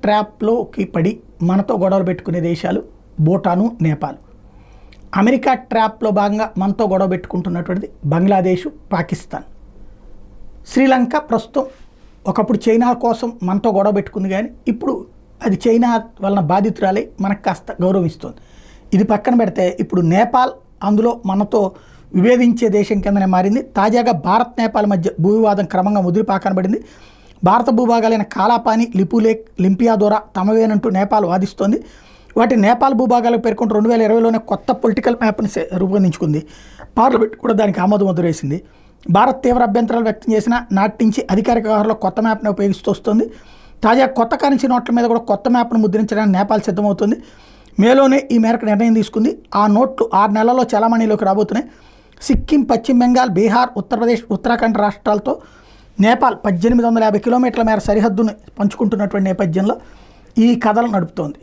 ట్రాప్లోకి పడి మనతో గొడవలు పెట్టుకునే దేశాలు భూటాను, నేపాల్. అమెరికా ట్రాప్లో భాగంగా మనతో గొడవ పెట్టుకుంటున్నటువంటిది బంగ్లాదేశ్, పాకిస్తాన్. శ్రీలంక ప్రస్తుతం ఒకప్పుడు చైనా కోసం మనతో గొడవ పెట్టుకుంది, కానీ ఇప్పుడు అది చైనా వలన బాధితురాలై మనకు కాస్త గౌరవిస్తుంది. ఇది పక్కన పెడితే ఇప్పుడు నేపాల్ అందులో మనతో విభేదించే దేశం కిందనే మారింది. తాజాగా భారత్, నేపాల్ మధ్య భూ వివాదం క్రమంగా ముదిరిపాకన పడింది. భారత భూభాగాలైన కాలాపాని, లిపులేక్, లింపియాదోరా తమవేనంటూ నేపాల్ వాదిస్తోంది. వాటి నేపాల్ భూభాగాలకు పేర్కొంటూ 2020లోనే కొత్త పొలిటికల్ మ్యాప్ని రూపొందించుకుంది. పార్లమెంట్ కూడా దానికి ఆమోదముద్ర వేసింది. భారత్ తీవ్ర అభ్యంతరాలు వ్యక్తం చేసిన నాటి నుంచి అధికారిక వ్యవహారంలో కొత్త మ్యాప్ని ఉపయోగిస్తూ వస్తుంది. తాజా కొత్త కరెన్సీ నోట్ల మీద కూడా కొత్త మ్యాప్ను ముద్రించడానికి నేపాల్ సిద్ధమవుతుంది. మేలోనే ఈ మేరకు నిర్ణయం తీసుకుంది. ఆ నోట్లు 6 నెలల్లో చలామణిలోకి రాబోతున్నాయి. సిక్కిం, పశ్చిమ బెంగాల్, బీహార్, ఉత్తరప్రదేశ్, ఉత్తరాఖండ్ రాష్ట్రాలతో నేపాల్ 1850 కిలోమీటర్ల మేర సరిహద్దును పంచుకుంటున్నటువంటి నేపథ్యంలో ఈ కథలు నడుపుతోంది.